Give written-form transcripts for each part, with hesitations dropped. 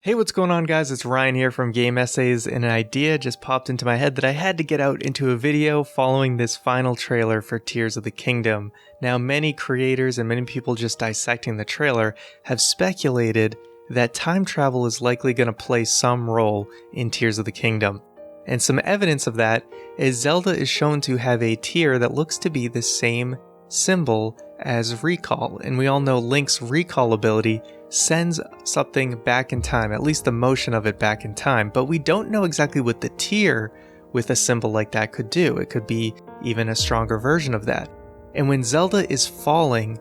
Hey, what's going on, guys? It's Ryan here from Game Essays, and an idea just popped into my head that I had to get out into a video following this final trailer for Tears of the Kingdom. Now, many creators and many people just dissecting the trailer have speculated that time travel is likely going to play some role in Tears of the Kingdom. And some evidence of that is Zelda is shown to have a tear that looks to be the same symbol as recall, and we all know Link's recall ability sends something back in time, at least the motion of it back in time, but we don't know exactly what the tear with a symbol like that could do. It could be even a stronger version of that. And when Zelda is falling,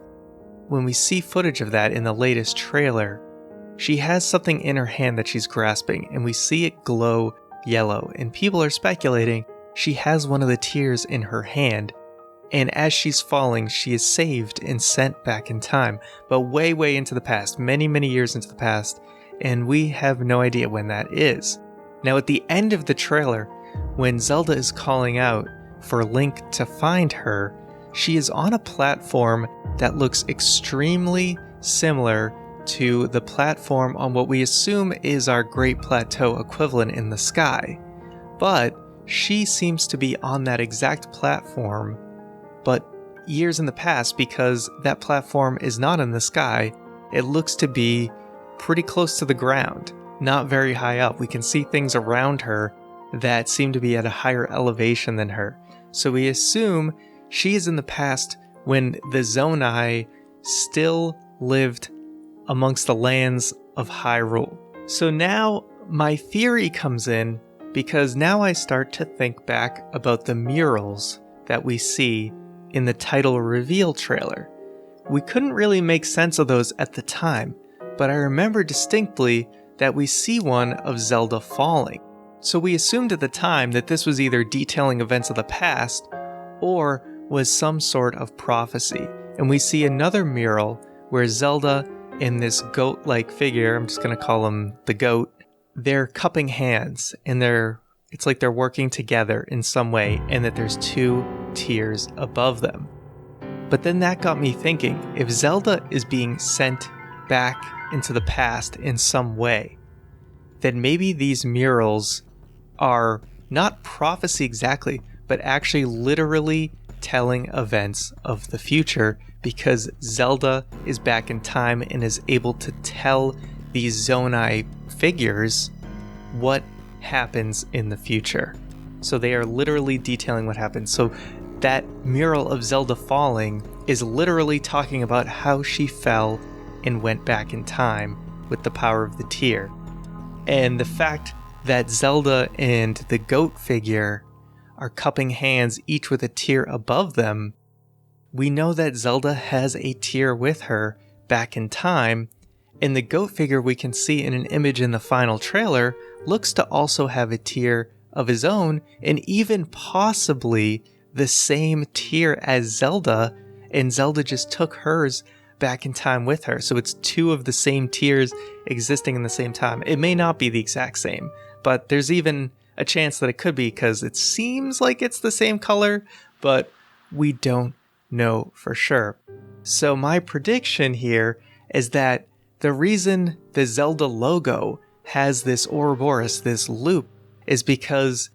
when we see footage of that in the latest trailer, she has something in her hand that she's grasping, and we see it glow yellow, and people are speculating she has one of the tears in her hand. And as she's falling, she is saved and sent back in time, but way, way into the past, many, many years into the past, and we have no idea when that is. Now, at the end of the trailer, when Zelda is calling out for Link to find her, she is on a platform that looks extremely similar to the platform on what we assume is our Great Plateau equivalent in the sky. But she seems to be on that exact platform, but years in the past, because that platform is not in the sky. It looks to be pretty close to the ground, not very high up. We can see things around her that seem to be at a higher elevation than her. So we assume she is in the past when the Zonai still lived amongst the lands of Hyrule. So now my theory comes in, because now I start to think back about the murals that we see in the title reveal trailer. We couldn't really make sense of those at the time, but I remember distinctly that we see one of Zelda falling. So we assumed at the time that this was either detailing events of the past or was some sort of prophecy. And we see another mural where Zelda and this goat-like figure, I'm just going to call him the goat, they're cupping hands, and it's like they're working together in some way, and that there's two tears above them. But then that got me thinking, if Zelda is being sent back into the past in some way, then maybe these murals are not prophecy exactly, but actually literally telling events of the future, because Zelda is back in time and is able to tell these Zonai figures what happens in the future. So they are literally detailing what happens. So that mural of Zelda falling is literally talking about how she fell and went back in time with the power of the tear. And the fact that Zelda and the goat figure are cupping hands, each with a tear above them, we know that Zelda has a tear with her back in time. And the goat figure we can see in an image in the final trailer looks to also have a tear of his own, and even possibly the same tear as Zelda, and Zelda just took hers back in time with her. So it's two of the same tears existing in the same time. It may not be the exact same, but there's even a chance that it could be, because it seems like it's the same color, but we don't know for sure. So my prediction here is that the reason the Zelda logo has this Ouroboros, this loop, is because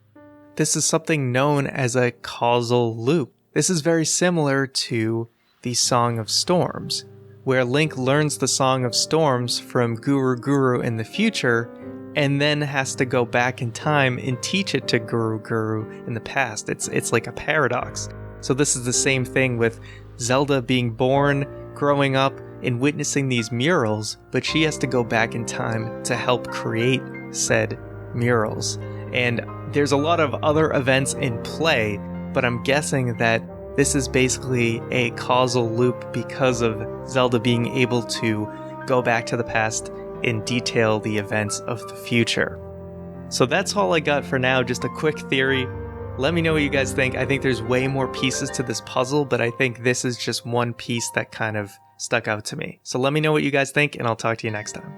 this is something known as a causal loop. This is very similar to the Song of Storms, where Link learns the Song of Storms from Guru Guru in the future, and then has to go back in time and teach it to Guru Guru in the past. It's like a paradox. So this is the same thing with Zelda being born, growing up, and witnessing these murals, but she has to go back in time to help create said murals. And there's a lot of other events in play, but I'm guessing that this is basically a causal loop because of Zelda being able to go back to the past and detail the events of the future. So that's all I got for now, just a quick theory. Let me know what you guys think. I think there's way more pieces to this puzzle, but I think this is just one piece that kind of stuck out to me. So let me know what you guys think, and I'll talk to you next time.